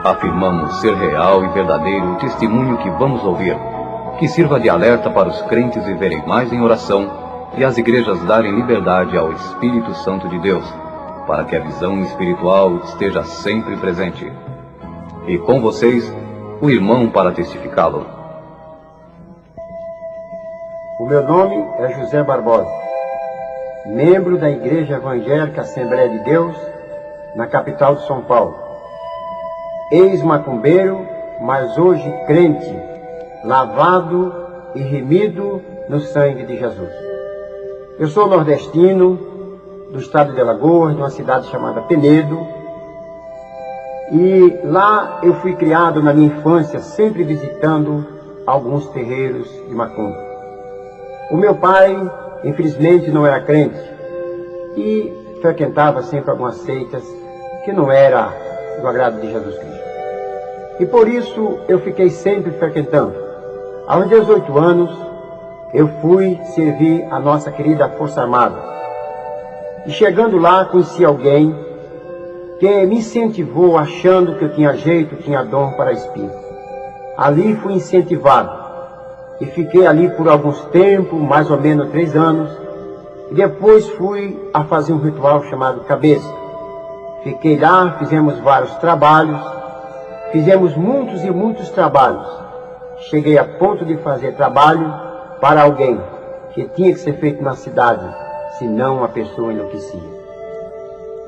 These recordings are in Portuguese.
Afirmamos ser real e verdadeiro o testemunho que vamos ouvir, que sirva de alerta para os crentes viverem mais em oração e as igrejas darem liberdade ao Espírito Santo de Deus, para que a visão espiritual esteja sempre presente. E com vocês, o irmão para testificá-lo. O meu nome é José Barbosa, membro da Igreja Evangélica Assembleia de Deus, na capital de São Paulo. Ex-macumbeiro, mas hoje crente, lavado e remido no sangue de Jesus. Eu sou nordestino, do estado de Alagoas, de uma cidade chamada Penedo, e lá eu fui criado na minha infância, sempre visitando alguns terreiros de macumba. O meu pai, infelizmente, não era crente e frequentava sempre algumas seitas que não era do agrado de Jesus Cristo. E por isso eu fiquei sempre frequentando. Aos 18 anos, eu fui servir a nossa querida Força Armada. E chegando lá, conheci alguém que me incentivou achando que eu tinha jeito, tinha dom para espírito. Ali fui incentivado. E fiquei ali por alguns tempos, mais ou menos 3 anos. E depois fui a fazer um ritual chamado cabeça. Fiquei lá, fizemos vários trabalhos. Fizemos muitos e muitos trabalhos. Cheguei a ponto de fazer trabalho para alguém que tinha que ser feito na cidade, senão a pessoa enlouquecia.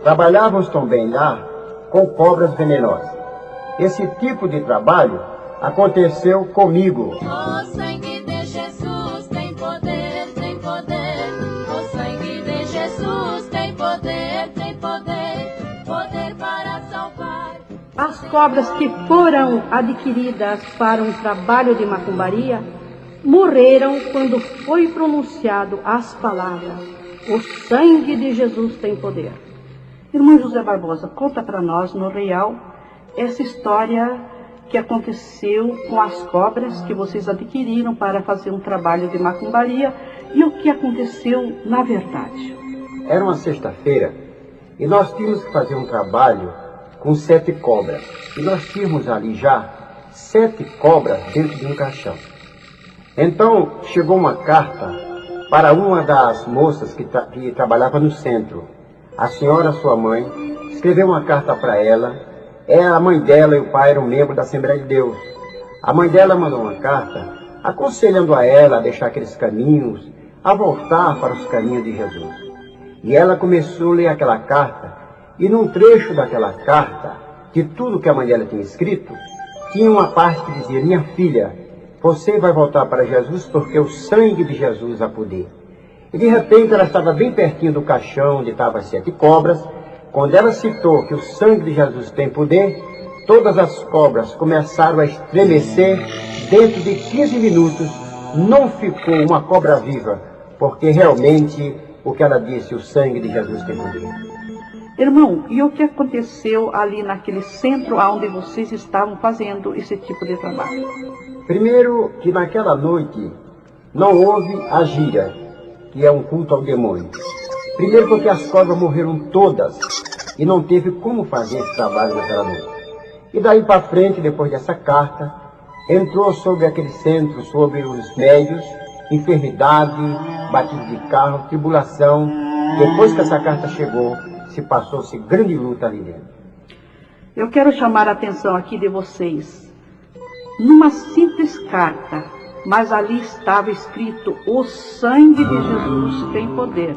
Trabalhávamos também lá com cobras venenosas. Esse tipo de trabalho aconteceu comigo. O sangue de Jesus tem poder, tem poder. O sangue de Jesus tem poder, tem poder. Poder para salvar. As cobras que foram adquiridas para um trabalho de macumbaria morreram quando foi pronunciado as palavras: o sangue de Jesus tem poder. Irmão José Barbosa, conta para nós no real essa história que aconteceu com as cobras que vocês adquiriram para fazer um trabalho de macumbaria e o que aconteceu na verdade. Era uma sexta-feira e nós tínhamos que fazer um trabalho com 7 cobras. E nós tínhamos ali já 7 cobras dentro de um caixão. Então chegou uma carta para uma das moças que trabalhava no centro. A senhora, sua mãe, escreveu uma carta para ela. A mãe dela e o pai eram membros da Assembleia de Deus. A mãe dela mandou uma carta aconselhando a ela a deixar aqueles caminhos, a voltar para os caminhos de Jesus. E ela começou a ler aquela carta, e num trecho daquela carta, de tudo que a mãe dela tinha escrito, tinha uma parte que dizia: minha filha, você vai voltar para Jesus porque o sangue de Jesus há poder. E de repente ela estava bem pertinho do caixão onde estavam as 7 cobras. Quando ela citou que o sangue de Jesus tem poder, todas as cobras começaram a estremecer. Dentro de 15 minutos não ficou uma cobra viva, porque realmente o que ela disse, o sangue de Jesus tem poder. Irmão, e o que aconteceu ali naquele centro onde vocês estavam fazendo esse tipo de trabalho? Primeiro, que naquela noite não houve a gira, que é um culto ao demônio. Primeiro porque as cobras morreram todas e não teve como fazer esse trabalho naquela noite. E daí para frente, depois dessa carta, entrou sobre aquele centro, sobre os médios, enfermidade, batido de carro, tribulação. Depois que essa carta chegou, se passou-se grande luta ali dentro. Eu quero chamar a atenção aqui de vocês. Numa simples carta, mas ali estava escrito: o sangue de Jesus tem poder.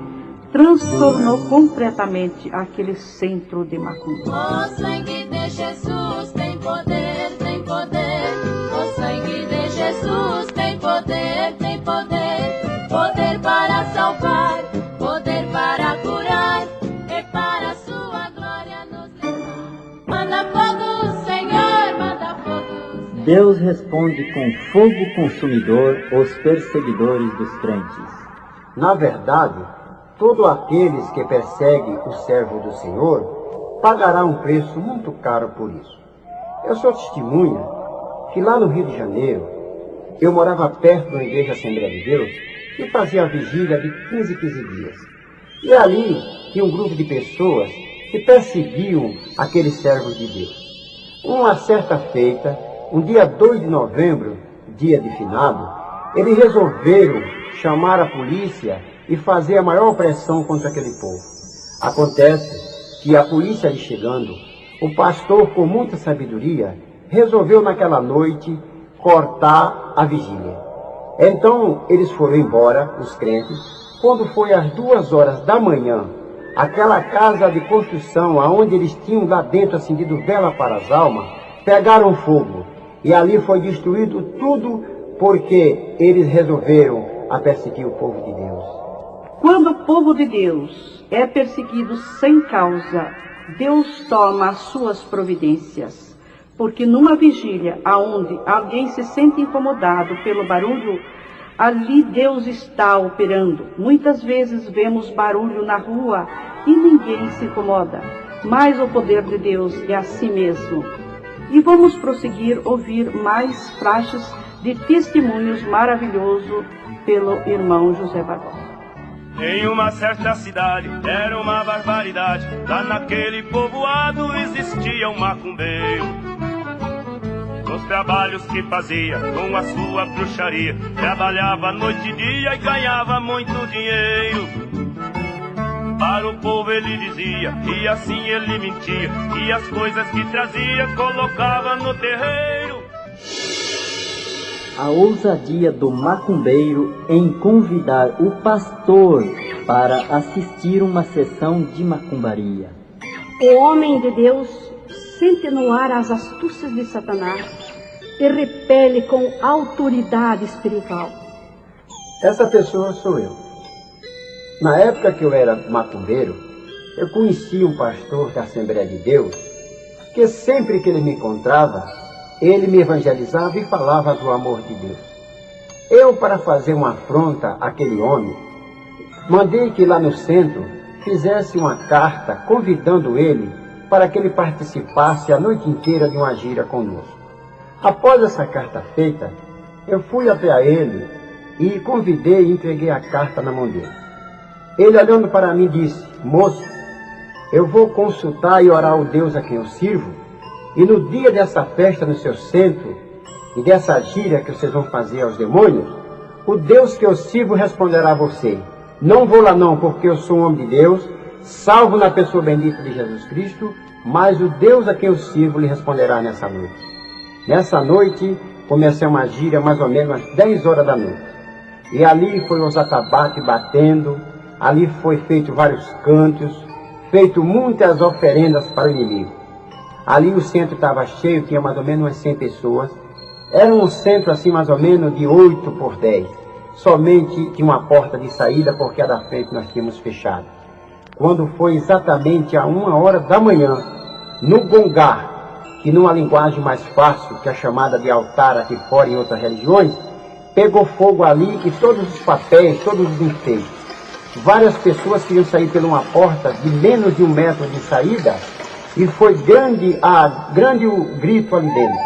Transformou completamente aquele centro de macumba. O sangue de Jesus tem poder, tem poder. O sangue de Jesus tem poder, tem poder. Poder para salvar, poder para curar e para a sua glória nos levar. Manda fogo, Senhor, manda fogo. Deus responde com fogo consumidor os perseguidores dos crentes. Na verdade, todos aqueles que perseguem o servo do Senhor pagará um preço muito caro por isso. Eu sou testemunha que lá no Rio de Janeiro, eu morava perto da Igreja Assembleia de Deus e fazia a vigília de 15 dias. E ali tinha um grupo de pessoas que perseguiam aqueles servos de Deus. Uma certa feita, um dia 2 de novembro, dia de finado, eles resolveram chamar a polícia e fazer a maior pressão contra aquele povo. Acontece que a polícia ali chegando, o pastor, com muita sabedoria, resolveu naquela noite cortar a vigília. Então eles foram embora, os crentes. Quando foi às 2 horas da manhã, aquela casa de construção, aonde eles tinham lá dentro acendido vela para as almas, pegaram fogo. E ali foi destruído tudo, porque eles resolveram a perseguir o povo de Deus. Quando o povo de Deus é perseguido sem causa, Deus toma as suas providências. Porque numa vigília aonde alguém se sente incomodado pelo barulho, ali Deus está operando. Muitas vezes vemos barulho na rua e ninguém se incomoda. Mas o poder de Deus é assim mesmo. E vamos prosseguir ouvir mais flashes de testemunhos maravilhosos pelo irmão José Barbosa. Em uma certa cidade, era uma barbaridade. Lá naquele povoado existia um macumbeiro. Nos trabalhos que fazia com a sua bruxaria, trabalhava noite e dia e ganhava muito dinheiro. Para o povo ele dizia, e assim ele mentia, que as coisas que trazia colocava no terreiro. A ousadia do macumbeiro em convidar o pastor para assistir uma sessão de macumbaria. O homem de Deus sente no ar as astúcias de Satanás e repele com autoridade espiritual. Essa pessoa sou eu. Na época que eu era macumbeiro, eu conhecia um pastor da Assembleia de Deus, que sempre que ele me encontrava, ele me evangelizava e falava do amor de Deus. Eu, para fazer uma afronta àquele homem, mandei que lá no centro fizesse uma carta convidando ele para que ele participasse a noite inteira de uma gira conosco. Após essa carta feita, eu fui até ele e convidei e entreguei a carta na mão dele. Ele, olhando para mim, disse: moço, eu vou consultar e orar o Deus a quem eu sirvo, e no dia dessa festa no seu centro, e dessa gira que vocês vão fazer aos demônios, o Deus que eu sirvo responderá a você. Não vou lá não, porque eu sou um homem de Deus, salvo na pessoa bendita de Jesus Cristo, mas o Deus a quem eu sirvo lhe responderá nessa noite. Nessa noite, comecei uma gira mais ou menos às 10 horas da noite. E ali foi os atabaques batendo, ali foi feito vários cantos, feito muitas oferendas para o inimigo. Ali o centro estava cheio, tinha mais ou menos umas 100 pessoas. Era um centro assim mais ou menos de 8 por 10. Somente tinha uma porta de saída, porque a da frente nós tínhamos fechado. Quando foi exatamente a 1 hora da manhã, no gongar, que numa linguagem mais fácil, que é chamada de altar aqui fora em outras religiões, pegou fogo ali e todos os papéis, todos os enfeites. Várias pessoas queriam sair por uma porta de menos de 1 metro de saída, e foi grande o grito ali dentro.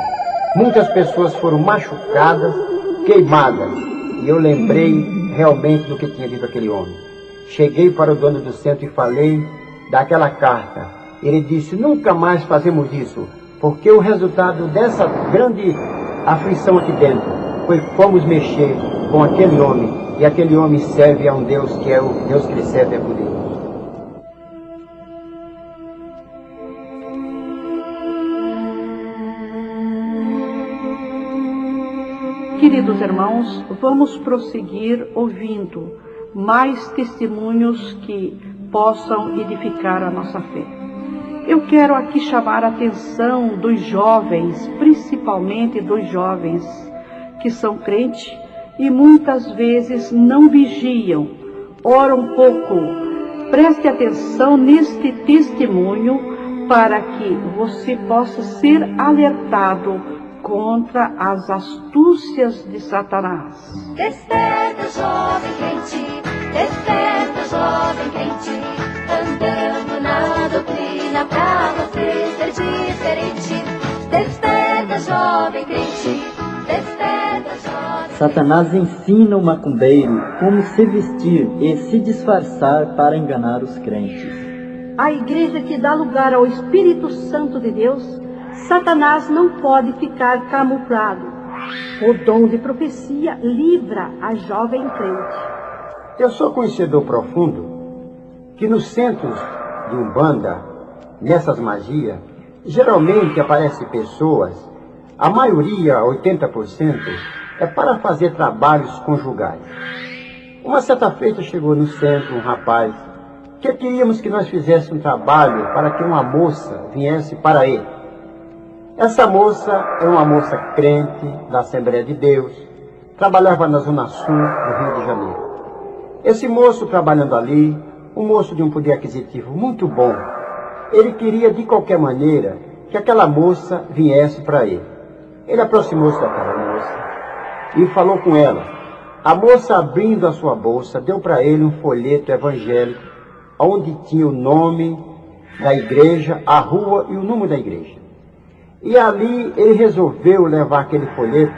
Muitas pessoas foram machucadas, queimadas, e eu lembrei realmente do que tinha dito aquele homem. Cheguei para o dono do centro e falei daquela carta. Ele disse: nunca mais fazemos isso, porque o resultado dessa grande aflição aqui dentro foi que fomos mexer com aquele homem, e aquele homem serve a um Deus que é o Deus que ele serve é poderoso. Queridos irmãos, vamos prosseguir ouvindo mais testemunhos que possam edificar a nossa fé. Eu quero aqui chamar a atenção dos jovens, principalmente dos jovens que são crentes e muitas vezes não vigiam, oram pouco. Preste atenção neste testemunho para que você possa ser alertado contra as astúcias de Satanás. Desperta, jovem crente, desperta, jovem crente, andando na doutrina pra você ser diferente. Desperta, jovem crente, desperta, jovem. Satanás ensina o macumbeiro como se vestir e se disfarçar para enganar os crentes. A igreja que dá lugar ao Espírito Santo de Deus Satanás não pode ficar camuflado. O dom de profecia livra a jovem crente. Eu sou conhecedor profundo que nos centros de Umbanda, nessas magias, geralmente aparecem pessoas, a maioria, 80%, é para fazer trabalhos conjugais. Uma certa feita chegou no centro um rapaz que queríamos que nós fizéssemos um trabalho para que uma moça viesse para ele. Essa moça é uma moça crente da Assembleia de Deus, trabalhava na Zona Sul do Rio de Janeiro. Esse moço trabalhando ali, um moço de um poder aquisitivo muito bom, ele queria de qualquer maneira que aquela moça viesse para ele. Ele aproximou-se daquela moça e falou com ela. A moça, abrindo a sua bolsa, deu para ele um folheto evangélico, onde tinha o nome da igreja, a rua e o número da igreja. E ali ele resolveu levar aquele folheto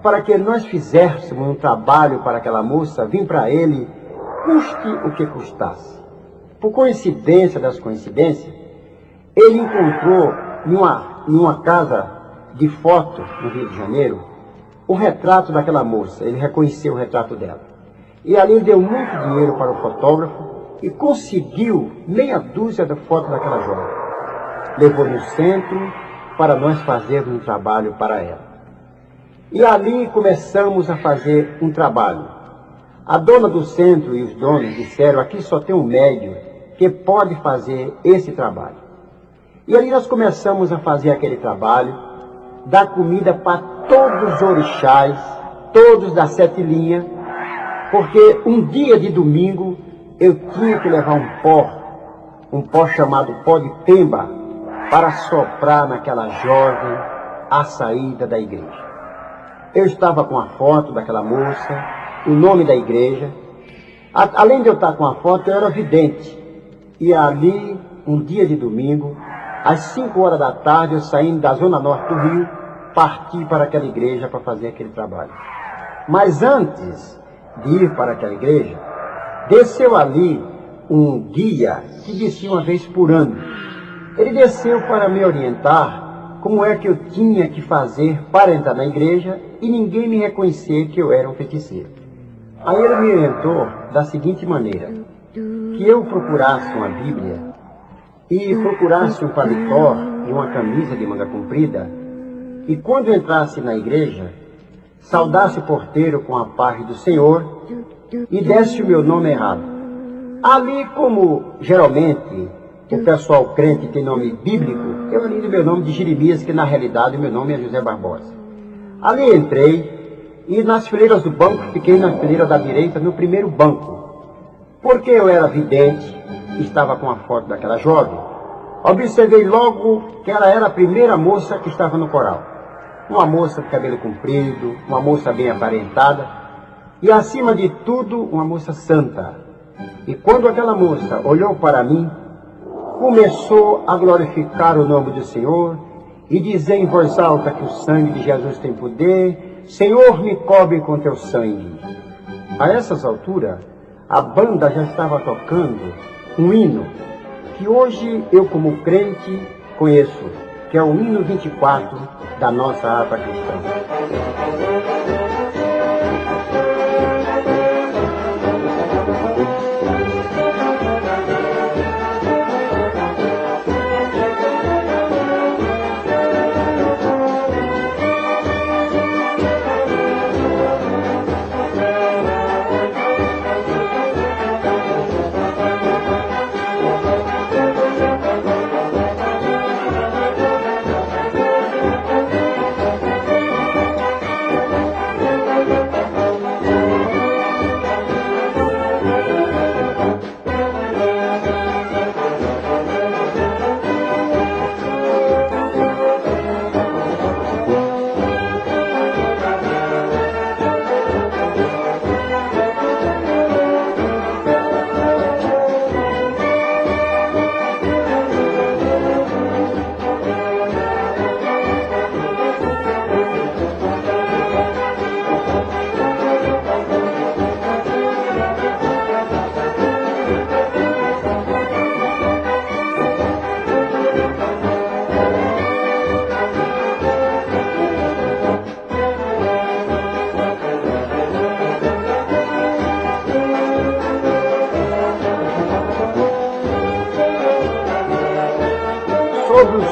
para que nós fizéssemos um trabalho para aquela moça vir para ele, custe o que custasse. Por coincidência das coincidências, ele encontrou numa casa de foto no Rio de Janeiro o retrato daquela moça. Ele reconheceu o retrato dela. E ali ele deu muito dinheiro para o fotógrafo e conseguiu meia dúzia de fotos daquela jovem. Levou no centro para nós fazermos um trabalho para ela. E ali começamos a fazer um trabalho. A dona do centro e os donos disseram, aqui só tem um médium que pode fazer esse trabalho. E ali nós começamos a fazer aquele trabalho, dar comida para todos os orixás, todos das 7 linhas, porque um dia de domingo eu tinha que levar um pó chamado pó de pemba, para soprar naquela jovem à saída da igreja. Eu estava com a foto daquela moça, o nome da igreja. Além de eu estar com a foto, eu era vidente. E ali, um dia de domingo, às 5 horas da tarde, eu saindo da zona norte do Rio, parti para aquela igreja para fazer aquele trabalho. Mas antes de ir para aquela igreja, desceu ali um guia que descia uma vez por ano. Ele desceu para me orientar como é que eu tinha que fazer para entrar na igreja e ninguém me reconhecer que eu era um feiticeiro. Aí ele me orientou da seguinte maneira, que eu procurasse uma Bíblia e procurasse um paletó e uma camisa de manga comprida e quando entrasse na igreja, saudasse o porteiro com a paz do Senhor e desse o meu nome errado. Ali, como geralmente o pessoal crente tem nome bíblico, eu ali do meu nome de Jeremias, que na realidade o meu nome é José Barbosa. Ali entrei e nas fileiras do banco, fiquei na fileira da direita, no primeiro banco. Porque eu era vidente, estava com a foto daquela jovem, observei logo que ela era a primeira moça que estava no coral. Uma moça de cabelo comprido, uma moça bem aparentada e acima de tudo uma moça santa. E quando aquela moça olhou para mim, começou a glorificar o nome do Senhor e dizer em voz alta que o sangue de Jesus tem poder. Senhor, me cobre com teu sangue. A essas alturas, a banda já estava tocando um hino que hoje eu, como crente, conheço, que é o hino 24 da nossa harpa cristã.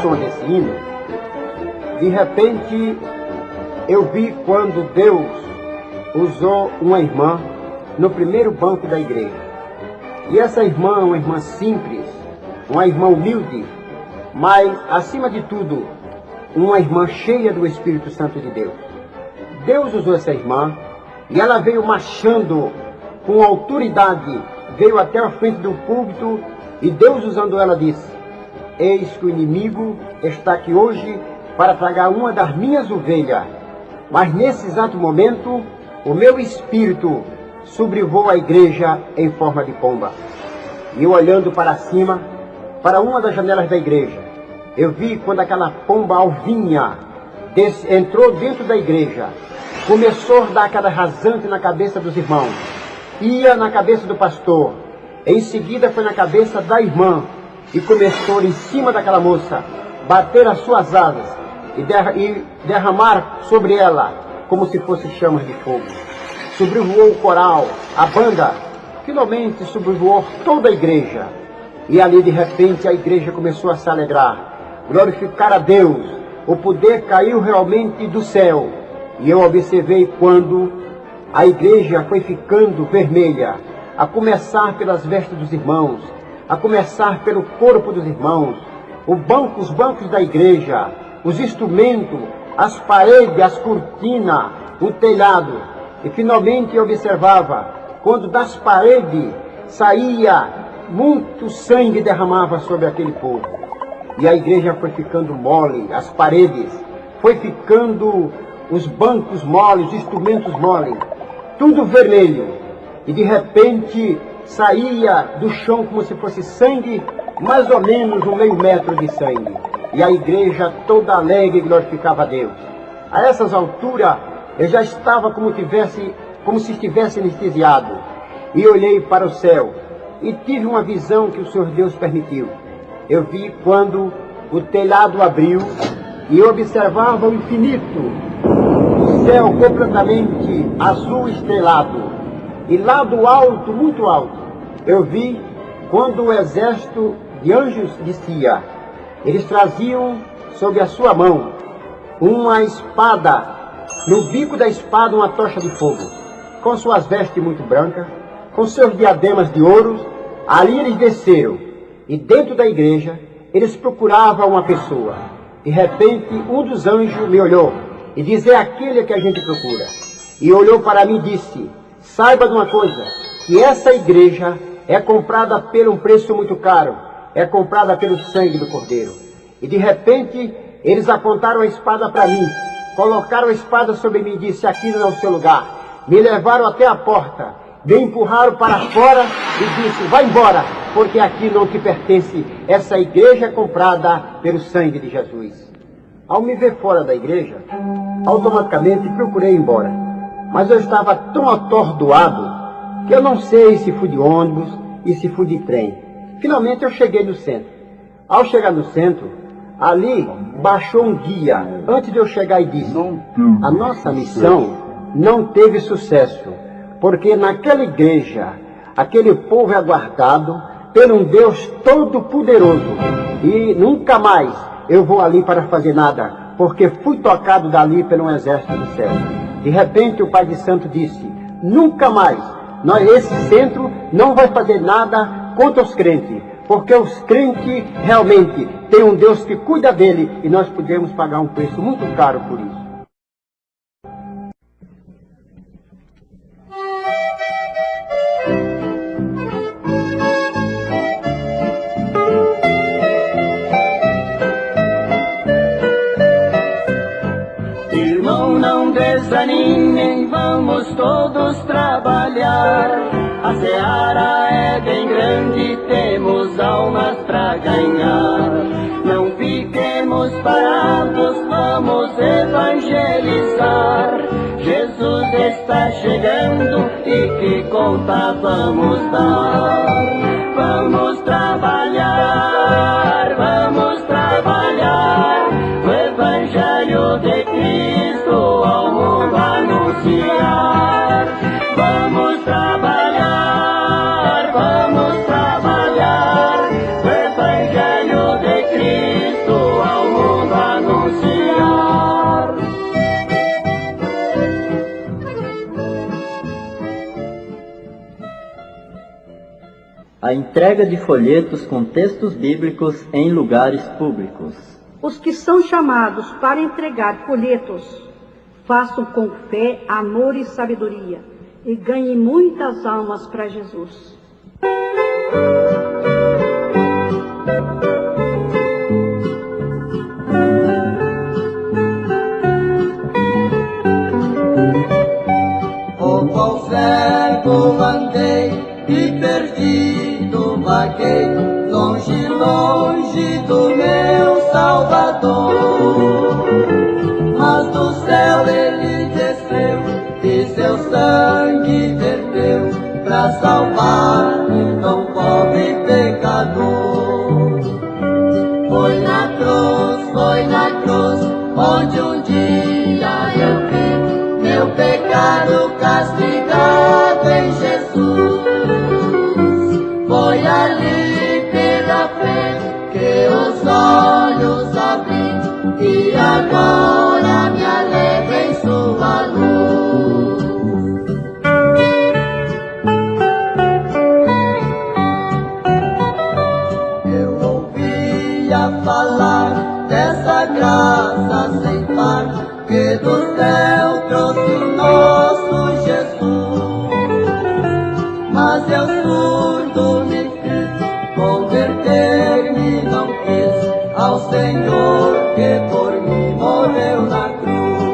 som desse hino, de repente eu vi quando Deus usou uma irmã no primeiro banco da igreja. E essa irmã, uma irmã simples, uma irmã humilde, mas, acima de tudo, uma irmã cheia do Espírito Santo de Deus. Deus usou essa irmã e ela veio marchando com autoridade, veio até a frente do púlpito e Deus, usando ela, disse: eis que o inimigo está aqui hoje para tragar uma das minhas ovelhas. Mas nesse exato momento, o meu espírito sobrevoou a igreja em forma de pomba. E eu, olhando para cima, para uma das janelas da igreja, eu vi quando aquela pomba alvinha entrou dentro da igreja, começou a dar aquela rasante na cabeça dos irmãos, ia na cabeça do pastor, em seguida foi na cabeça da irmã, e começou em cima daquela moça, bater as suas asas e derramar sobre ela como se fosse chamas de fogo. Sobrevoou o coral, a banda, finalmente sobrevoou toda a igreja. E ali, de repente, a igreja começou a se alegrar, glorificar a Deus. O poder caiu realmente do céu. E eu observei quando a igreja foi ficando vermelha, a começar pelas vestes dos irmãos, a começar pelo corpo dos irmãos, os bancos da igreja, os instrumentos, as paredes, as cortinas, o telhado. E finalmente eu observava quando das paredes saía muito sangue, derramava sobre aquele povo. E a igreja foi ficando mole, as paredes, foi ficando os bancos moles, os instrumentos moles, tudo vermelho. E de repente saía do chão como se fosse sangue, mais ou menos 1,5 metro de sangue. E a igreja toda alegre glorificava a Deus. A essas alturas eu já estava como se estivesse anestesiado. E olhei para o céu e tive uma visão que o Senhor Deus permitiu. Eu vi quando o telhado abriu e eu observava o infinito, o céu completamente azul estrelado. E lá do alto, muito alto, eu vi quando o exército de anjos descia. Eles traziam sob a sua mão uma espada, no bico da espada uma tocha de fogo, com suas vestes muito brancas, com seus diademas de ouro. Ali eles desceram, e dentro da igreja eles procuravam uma pessoa. De repente um dos anjos me olhou e disse: é aquele que a gente procura. E olhou para mim e disse: saiba de uma coisa, que essa igreja é comprada por um preço muito caro, é comprada pelo sangue do Cordeiro. E de repente eles apontaram a espada para mim, colocaram a espada sobre mim e disse: aqui não é o seu lugar. Me levaram até a porta, me empurraram para fora e disse: vai embora, porque aqui não te pertence, essa igreja é comprada pelo sangue de Jesus. Ao me ver fora da igreja, automaticamente procurei ir embora. Mas eu estava tão atordoado que eu não sei se fui de ônibus e se fui de trem. Finalmente eu cheguei no centro. Ao chegar no centro, ali baixou um guia antes de eu chegar e disse: a nossa missão não teve sucesso, porque naquela igreja, aquele povo é guardado por um Deus todo-poderoso. E nunca mais eu vou ali para fazer nada, porque fui tocado dali pelo exército do céu. De repente o Pai de Santo disse: nunca mais, esse centro não vai fazer nada contra os crentes, porque os crentes realmente têm um Deus que cuida dele e nós podemos pagar um preço muito caro por isso. Desanimem, vamos todos trabalhar. A seara é bem grande, temos almas pra ganhar. Não fiquemos parados, vamos evangelizar. Jesus está chegando e que conta vamos dar. Vamos trabalhar, vamos trabalhar. O Evangelho de Cristo ao mundo anunciar. Vamos trabalhar, vamos trabalhar. O Evangelho de Cristo ao a entrega de folhetos com textos bíblicos em lugares públicos. Os que são chamados para entregar folhetos, façam com fé, amor e sabedoria, e ganhem muitas almas para Jesus. Por qual cego andei e perdido vaguei, longe, longe do meu Salvador. Mas do céu ele desceu e seu sangue verteu pra salvar-me tão pobre pecador. Foi na cruz, onde um dia eu vi meu pecado castigado em Jesus. Foi ali pela fé que os olhos abri e agora me alegro em sua luz. Eu ouvia falar dessa graça sem par que do céu trouxe o nosso Jesus. Mas eu surdo me fiz, converter-me não quis ao Senhor que por mim morreu na cruz.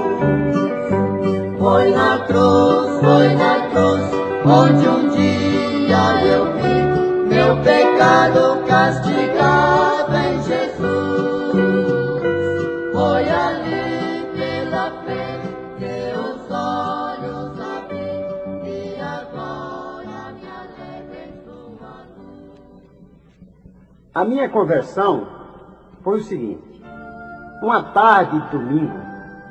Foi na cruz, onde um dia eu vi meu pecado castigado em Jesus. Foi ali pela fé que os olhos abri e agora me alegro em sua luz. A minha conversão foi o seguinte. Uma tarde de domingo,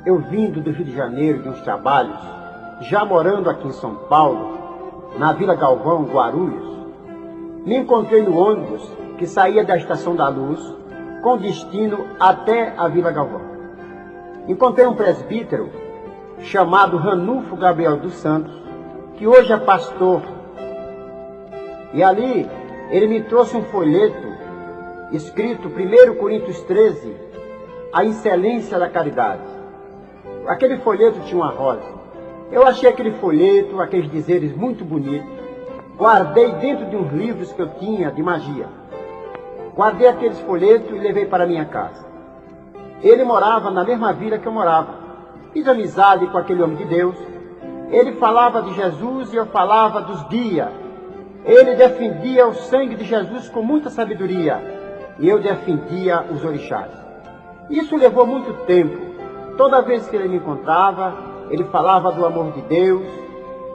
eu vindo do Rio de Janeiro de uns trabalhos, já morando aqui em São Paulo, na Vila Galvão, Guarulhos, me encontrei no ônibus que saía da Estação da Luz com destino até a Vila Galvão. Encontrei um presbítero chamado Ranulfo Gabriel dos Santos, que hoje é pastor. E ali ele me trouxe um folheto escrito 1 Coríntios 13, a excelência da caridade. Aquele folheto tinha uma rosa. Eu achei aquele folheto, aqueles dizeres muito bonitos. Guardei dentro de uns livros que eu tinha de magia. Guardei aqueles folhetos e levei para minha casa. Ele morava na mesma vila que eu morava. Fiz amizade com aquele homem de Deus. Ele falava de Jesus e eu falava dos guias. Ele defendia o sangue de Jesus com muita sabedoria. E eu defendia os orixás. Isso levou muito tempo. Toda vez que ele me encontrava, ele falava do amor de Deus.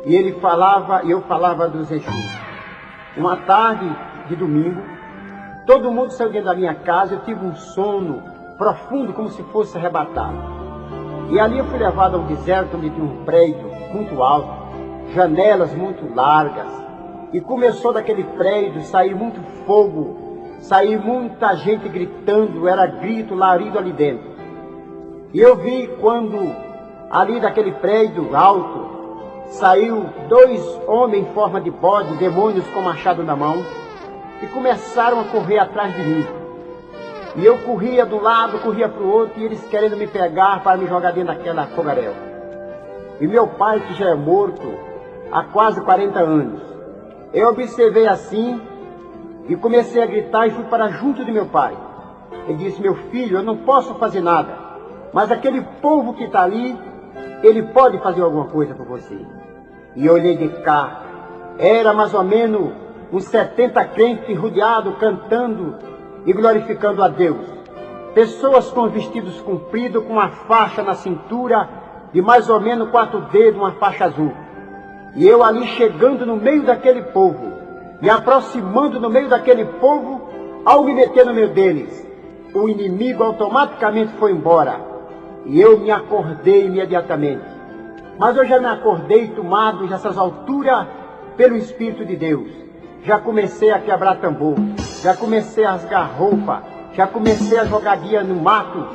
E ele falava, e eu falava dos Exus. Uma tarde de domingo, todo mundo saiu dentro da minha casa. Eu tive um sono profundo, como se fosse arrebatado. E ali eu fui levado a um deserto onde tinha um prédio muito alto, janelas muito largas. E começou daquele prédio sair muito fogo, sair muita gente gritando, era grito, larido ali dentro. E eu vi quando ali daquele prédio alto saiu 2 homens em forma de bode, demônios com machado na mão, e começaram a correr atrás de mim. E eu corria de um lado, corria para o outro, e eles querendo me pegar para me jogar dentro daquela fogaréu. E meu pai, que já é morto há quase 40 anos, eu observei assim e comecei a gritar e fui para junto de meu pai. Ele disse: meu filho, eu não posso fazer nada, mas aquele povo que está ali, ele pode fazer alguma coisa por você. E eu olhei de cá, era mais ou menos uns 70 crentes rodeados, cantando e glorificando a Deus. Pessoas com vestidos compridos, com uma faixa na cintura de mais ou menos 4 dedos, uma faixa azul. E eu ali chegando no meio daquele povo, me aproximando no meio daquele povo, ao me meter no meio deles, o inimigo automaticamente foi embora. E eu me acordei imediatamente. Mas eu já me acordei tomado nessas alturas pelo Espírito de Deus. Já comecei a quebrar tambor, já comecei a rasgar roupa, já comecei a jogar guia no mato.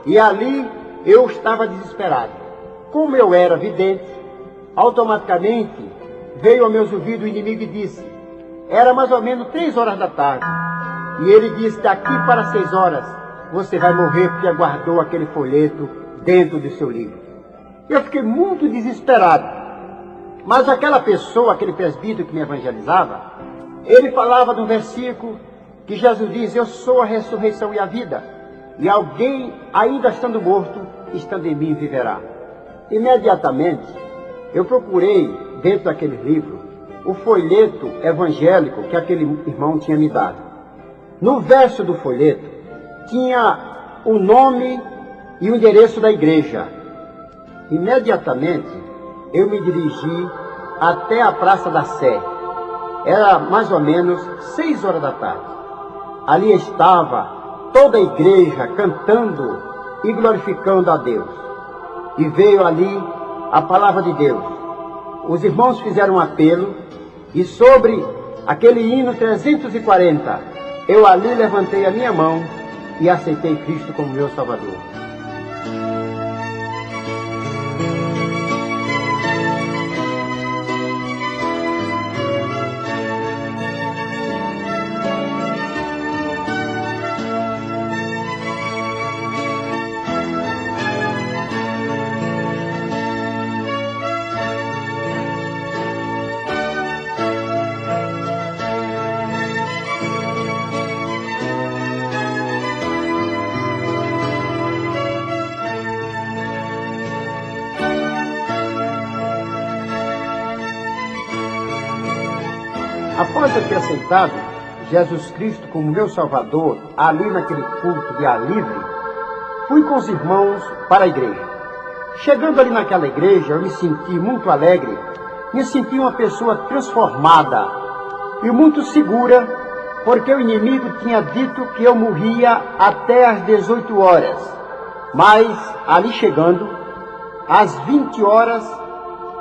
E ali eu estava desesperado. Como eu era vidente, automaticamente veio aos meus ouvidos o inimigo e disse: era mais ou menos 3 horas da tarde. E ele disse: daqui para 6 horas você vai morrer, porque guardou aquele folheto dentro do seu livro. Eu fiquei muito desesperado. Mas aquela pessoa, aquele presbítero que me evangelizava, ele falava de um versículo que Jesus diz: eu sou a ressurreição e a vida, e alguém ainda estando morto, estando em mim, viverá. Imediatamente eu procurei dentro daquele livro o folheto evangélico que aquele irmão tinha me dado. No verso do folheto tinha o nome e o endereço da igreja. Imediatamente eu me dirigi até a Praça da Sé. Era mais ou menos 6 horas da tarde. Ali estava toda a igreja cantando e glorificando a Deus. E veio ali a palavra de Deus. Os irmãos fizeram um apelo, e sobre aquele hino 340, eu ali levantei a minha mão e aceitei Cristo como meu Salvador. Após eu ter aceitado Jesus Cristo como meu Salvador, ali naquele culto de ar livre, fui com os irmãos para a igreja. Chegando ali naquela igreja, eu me senti muito alegre, me senti uma pessoa transformada e muito segura, porque o inimigo tinha dito que eu morria até às 18 horas. Mas ali chegando, às 20 horas,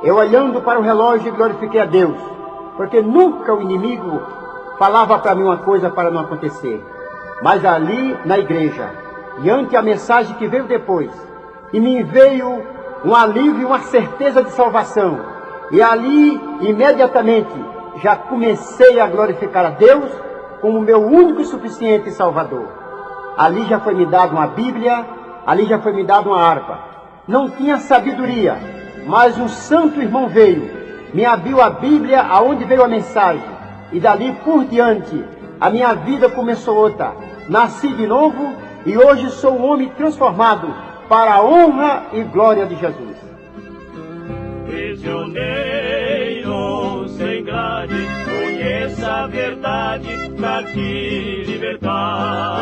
eu olhando para o relógio glorifiquei a Deus, porque nunca o inimigo falava para mim uma coisa para não acontecer. Mas ali na igreja, diante a mensagem que veio depois, e me veio um alívio, uma certeza de salvação. E ali, imediatamente, já comecei a glorificar a Deus como meu único e suficiente Salvador. Ali já foi me dada uma Bíblia, ali já foi me dada uma harpa. Não tinha sabedoria, mas um santo irmão veio, me abriu a Bíblia aonde veio a mensagem, e dali por diante a minha vida começou outra. Nasci de novo e hoje sou um homem transformado para a honra e glória de Jesus. Prisioneiro sem grade, conheça a verdade pra te libertar.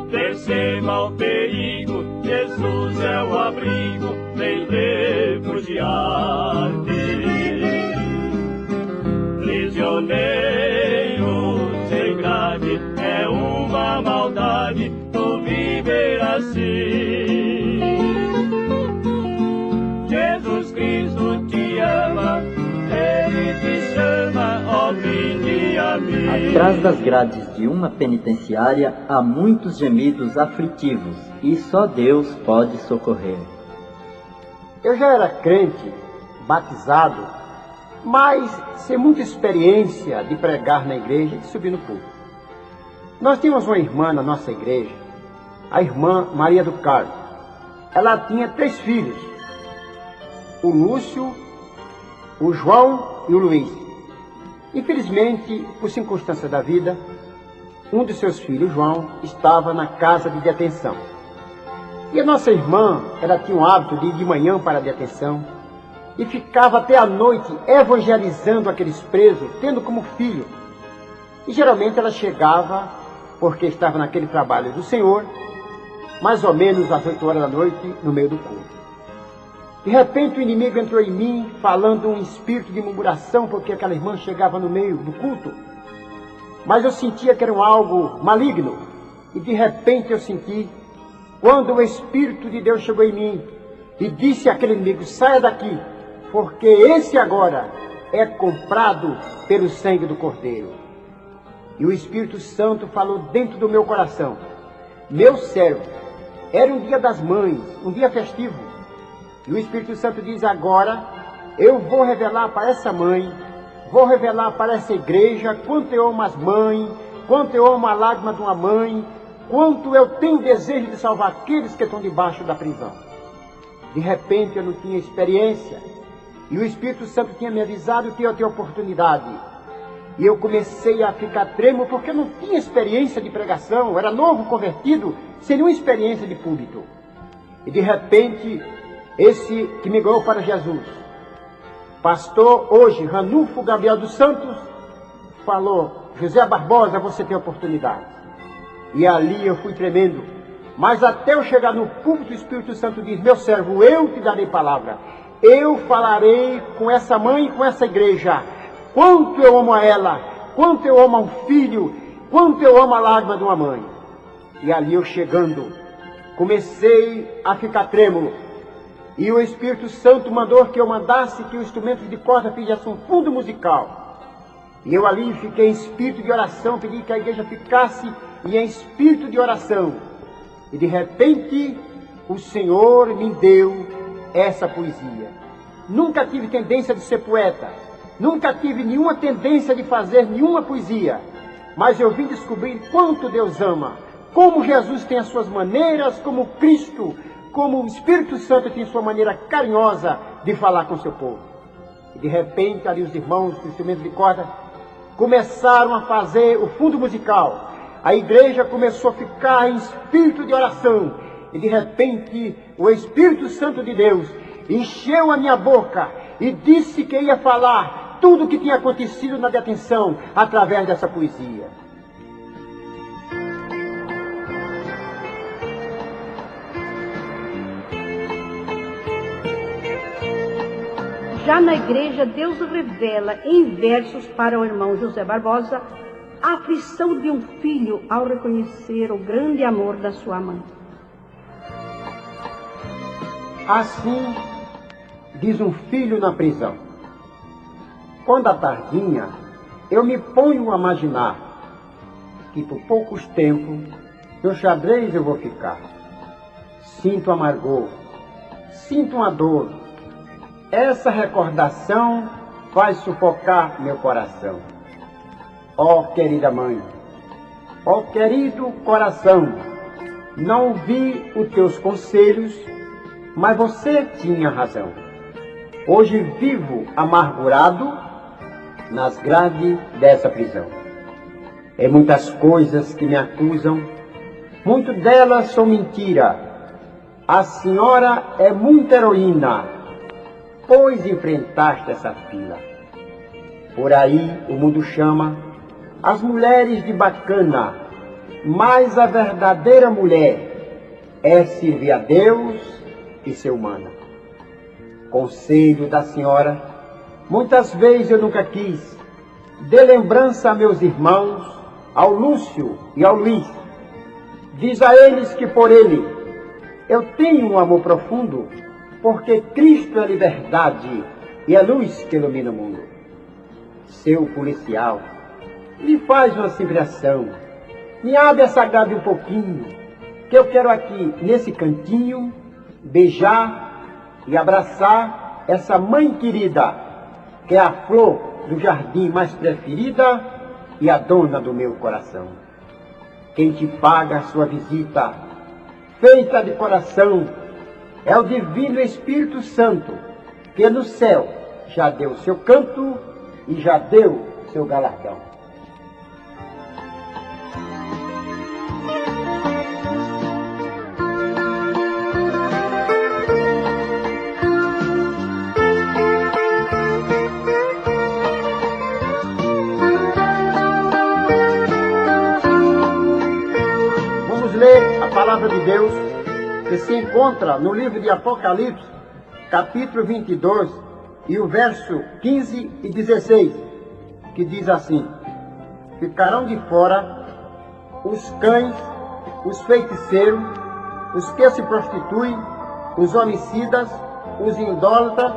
Perceba o perigo, Jesus é o abrigo, vem refugiar-te. Prisioneiro sem grade, é uma maldade tu viver assim. Jesus Cristo te ama, Ele te chama, ó vinde a mim. Atrás das grades de uma penitenciária há muitos gemidos aflitivos, e só Deus pode socorrer. Eu já era crente, batizado, mas sem muita experiência de pregar na igreja e de subir no púlpito. Nós tínhamos uma irmã na nossa igreja, a irmã Maria do Carmo. Ela tinha 3 filhos, o Lúcio, o João e o Luiz. Infelizmente, por circunstâncias da vida, um dos seus filhos, João, estava na casa de detenção. E a nossa irmã, ela tinha o hábito de ir de manhã para a detenção e ficava até a noite evangelizando aqueles presos, tendo como filho. E geralmente ela chegava, porque estava naquele trabalho do Senhor, mais ou menos às 8 horas da noite, no meio do culto. De repente o inimigo entrou em mim, falando um espírito de murmuração, porque aquela irmã chegava no meio do culto. Mas eu sentia que era algo maligno. E de repente eu senti, quando o Espírito de Deus chegou em mim e disse àquele inimigo: saia daqui, porque esse agora é comprado pelo sangue do Cordeiro. E o Espírito Santo falou dentro do meu coração: meu servo, era um dia das mães, um dia festivo. E o Espírito Santo diz: agora eu vou revelar para essa mãe vou revelar para essa igreja quanto eu amo as mães, quanto eu amo a lágrima de uma mãe, quanto eu tenho desejo de salvar aqueles que estão debaixo da prisão. De repente eu não tinha experiência, e o Espírito Santo tinha me avisado que eu tinha oportunidade. E eu comecei a ficar trêmulo porque eu não tinha experiência de pregação, eu era novo convertido, sem nenhuma experiência de púlpito. E de repente, esse que me ganhou para Jesus, pastor hoje, Ranulfo Gabriel dos Santos, falou: José Barbosa, você tem oportunidade. E ali eu fui tremendo. Mas até eu chegar no púlpito, o Espírito Santo diz: meu servo, eu te darei palavra. Eu falarei com essa mãe e com essa igreja. Quanto eu amo a ela, quanto eu amo a um filho, quanto eu amo a lágrima de uma mãe. E ali eu chegando, comecei a ficar trêmulo. E o Espírito Santo mandou que eu mandasse que o instrumento de corda fizesse um fundo musical. E eu ali fiquei em espírito de oração, pedi que a igreja ficasse em espírito de oração. E de repente, o Senhor me deu essa poesia. Nunca tive tendência de ser poeta, nunca tive nenhuma tendência de fazer nenhuma poesia, mas eu vim descobrir quanto Deus ama, como Jesus tem as suas maneiras, como Cristo, como o Espírito Santo tem sua maneira carinhosa de falar com o seu povo. E de repente, ali os irmãos com instrumentos de corda começaram a fazer o fundo musical. A igreja começou a ficar em espírito de oração. E de repente, o Espírito Santo de Deus encheu a minha boca e disse que ia falar tudo o que tinha acontecido na detenção através dessa poesia. Já na igreja, Deus revela em versos para o irmão José Barbosa a aflição de um filho ao reconhecer o grande amor da sua mãe. Assim diz um filho na prisão: quando à tardinha eu me ponho a imaginar que por poucos tempos no xadrez eu vou ficar. Sinto amargor, sinto uma dor. Essa recordação faz sufocar meu coração. Ó querida mãe, ó querido coração, não ouvi os teus conselhos, mas você tinha razão. Hoje vivo amargurado nas grades dessa prisão. É muitas coisas que me acusam, muito delas são mentira. A senhora é muita heroína, pois enfrentaste essa fila. Por aí o mundo chama as mulheres de bacana, mas a verdadeira mulher é servir a Deus e ser humana. Conselho da senhora, muitas vezes eu nunca quis, dê lembrança a meus irmãos, ao Lúcio e ao Luiz. Diz a eles que por ele eu tenho um amor profundo, porque Cristo é liberdade e é luz que ilumina o mundo. Seu policial, me faz uma simulação, me abre essa grade um pouquinho, que eu quero aqui, nesse cantinho, beijar e abraçar essa mãe querida, que é a flor do jardim mais preferida e a dona do meu coração. Quem te paga a sua visita, feita de coração, é o Divino Espírito Santo, que no céu já deu seu canto e já deu seu galardão. Vamos ler a palavra de Deus que se encontra no livro de Apocalipse, capítulo 22, e o verso 15 e 16, que diz assim: ficarão de fora os cães, os feiticeiros, os que se prostituem, os homicidas, os idólatras,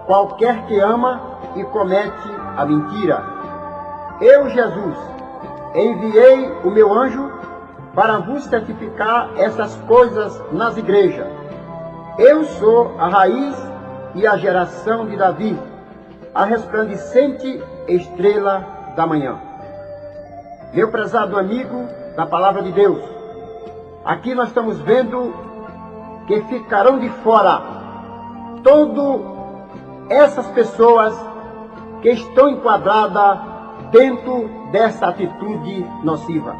qualquer que ama e comete a mentira. Eu, Jesus, enviei o meu anjo para vos certificar essas coisas nas igrejas. Eu sou a raiz e a geração de Davi, a resplandecente estrela da manhã. Meu prezado amigo da Palavra de Deus, aqui nós estamos vendo que ficarão de fora todas essas pessoas que estão enquadradas dentro dessa atitude nociva.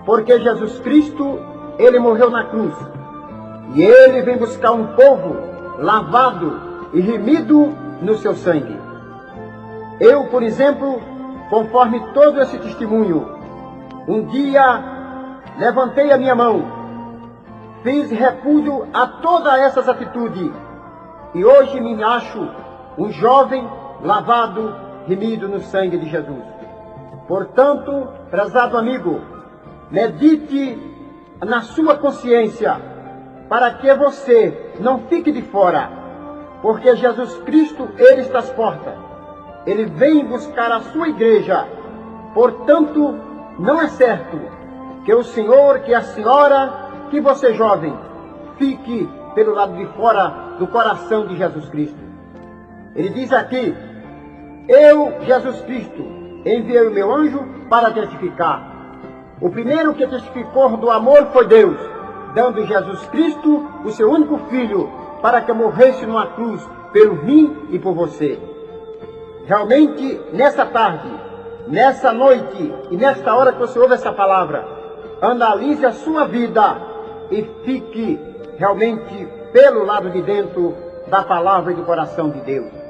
Porque Jesus Cristo, Ele morreu na cruz. E Ele vem buscar um povo lavado e remido no seu sangue. Eu, por exemplo, conforme todo esse testemunho, um dia levantei a minha mão, fiz repúdio a todas essas atitudes e hoje me acho um jovem lavado, remido no sangue de Jesus. Portanto, prezado amigo, medite na sua consciência para que você não fique de fora, porque Jesus Cristo, Ele está às portas. Ele vem buscar a sua igreja. Portanto, não é certo que o senhor, que a senhora, que você jovem, fique pelo lado de fora do coração de Jesus Cristo. Ele diz aqui: eu, Jesus Cristo, enviei o meu anjo para testificar. O primeiro que testificou do amor foi Deus, dando Jesus Cristo, o seu único filho, para que morresse numa cruz pelo mim e por você. Realmente, nessa tarde, nessa noite e nesta hora que você ouve essa palavra, analise a sua vida e fique realmente pelo lado de dentro da palavra e do coração de Deus.